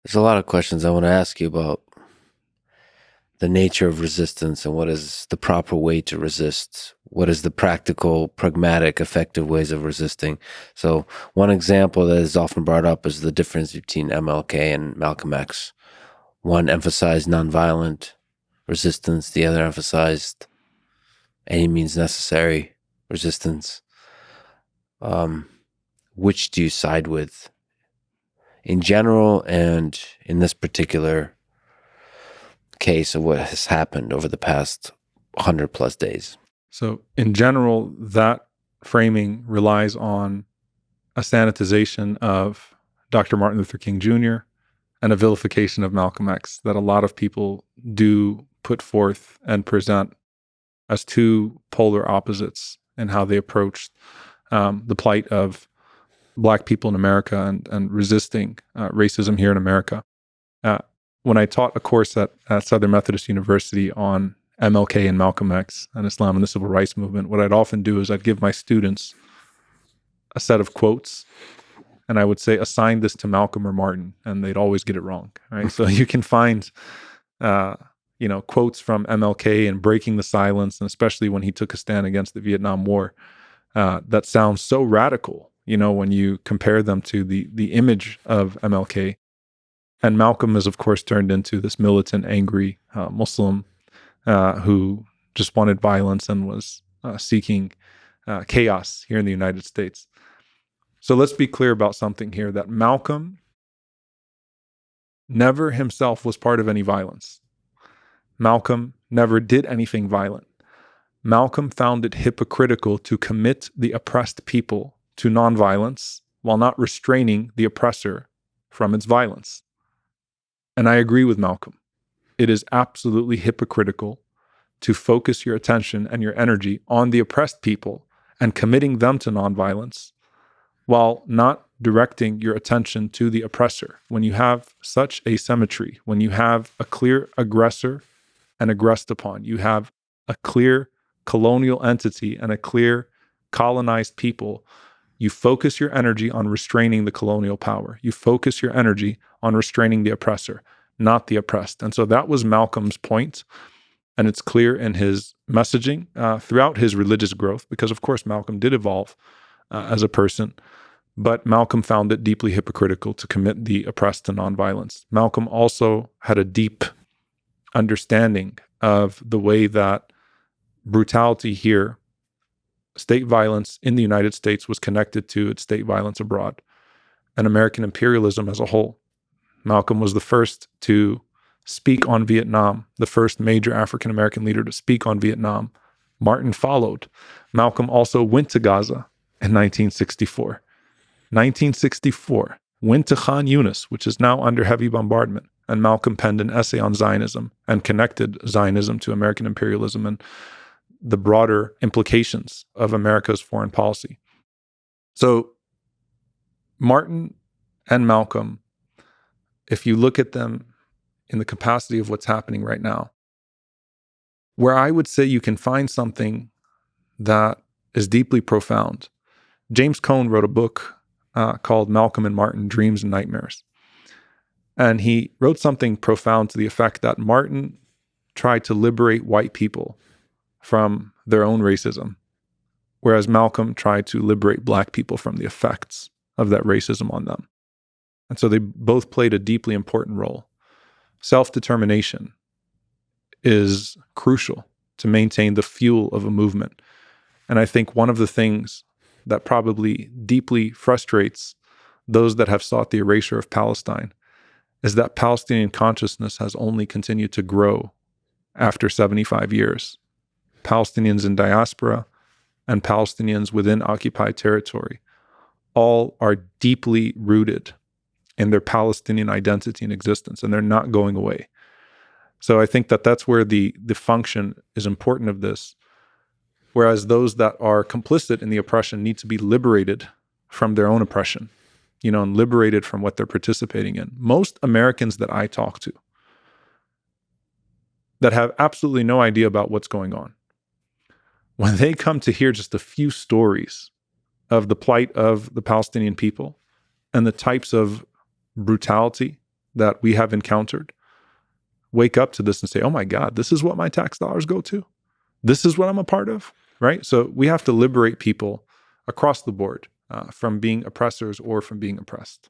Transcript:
There's a lot of questions I want to ask you about the nature of resistance and what is the proper way to resist. What is the practical, pragmatic, effective ways of resisting? So, one example that is often brought up is the difference between MLK and Malcolm X. One emphasized nonviolent resistance, the other emphasized any means necessary resistance. Um, which do you side with in general and in this particular case of what has happened over the past 100 plus days? So, in general, that framing relies on a sanitization of Dr. Martin Luther King Jr. and a vilification of Malcolm X that a lot of people do put forth and present as two polar opposites in how they approached the plight of Black people in America and resisting racism here in America. Uh, when I taught a course at Southern Methodist University on MLK and Malcolm X and Islam and the Civil Rights Movement, what I'd often do is I'd give my students a set of quotes, and I would say, assign this to Malcolm or Martin, and they'd always get it wrong, right? So you can find, quotes from MLK and breaking the silence, and especially when he took a stand against the Vietnam War, that sounds so radical, when you compare them to the image of MLK. And Malcolm is, of course, turned into this militant, angry Muslim who just wanted violence and was seeking chaos here in the United States. So let's be clear about something here, that Malcolm never himself was part of any violence. Malcolm never did anything violent. Malcolm found it hypocritical to commit the oppressed people to nonviolence while not restraining the oppressor from its violence. And I agree with Malcolm. It is absolutely hypocritical to focus your attention and your energy on the oppressed people and committing them to nonviolence while not directing your attention to the oppressor. When you have such asymmetry, when you have a clear aggressor and aggressed upon, you have a clear colonial entity and a clear colonized people, you focus your energy on restraining the colonial power. You focus your energy on restraining the oppressor, not the oppressed. And so that was Malcolm's point. And it's clear in his messaging throughout his religious growth, because of course Malcolm did evolve as a person, but Malcolm found it deeply hypocritical to commit the oppressed to nonviolence. Malcolm also had a deep understanding of the way that brutality here, state violence in the United States, was connected to its state violence abroad and American imperialism as a whole. Malcolm was the first to speak on Vietnam, the first major African-American leader to speak on Vietnam. Martin followed. Malcolm also went to Gaza in 1964. 1964, went to Khan Yunis, which is now under heavy bombardment, and Malcolm penned an essay on Zionism and connected Zionism to American imperialism and the broader implications of America's foreign policy. So Martin and Malcolm, if you look at them in the capacity of what's happening right now, where I would say you can find something that is deeply profound. James Cone wrote a book called Malcolm and Martin, Dreams and Nightmares. And he wrote something profound to the effect that Martin tried to liberate white people from their own racism, whereas Malcolm tried to liberate Black people from the effects of that racism on them. And so they both played a deeply important role. Self-determination is crucial to maintain the fuel of a movement. And I think one of the things that probably deeply frustrates those that have sought the erasure of Palestine is that Palestinian consciousness has only continued to grow after 75 years. Palestinians in diaspora and Palestinians within occupied territory all are deeply rooted in their Palestinian identity and existence, and they're not going away. So I think that that's where the function is important of this, whereas those that are complicit in the oppression need to be liberated from their own oppression, and liberated from what they're participating in. Most Americans that I talk to that have absolutely no idea about what's going on, when they come to hear just a few stories of the plight of the Palestinian people and the types of brutality that we have encountered wake up to this and say, oh my God, this is what my tax dollars go to? This is what I'm a part of, right? So we have to liberate people across the board from being oppressors or from being oppressed.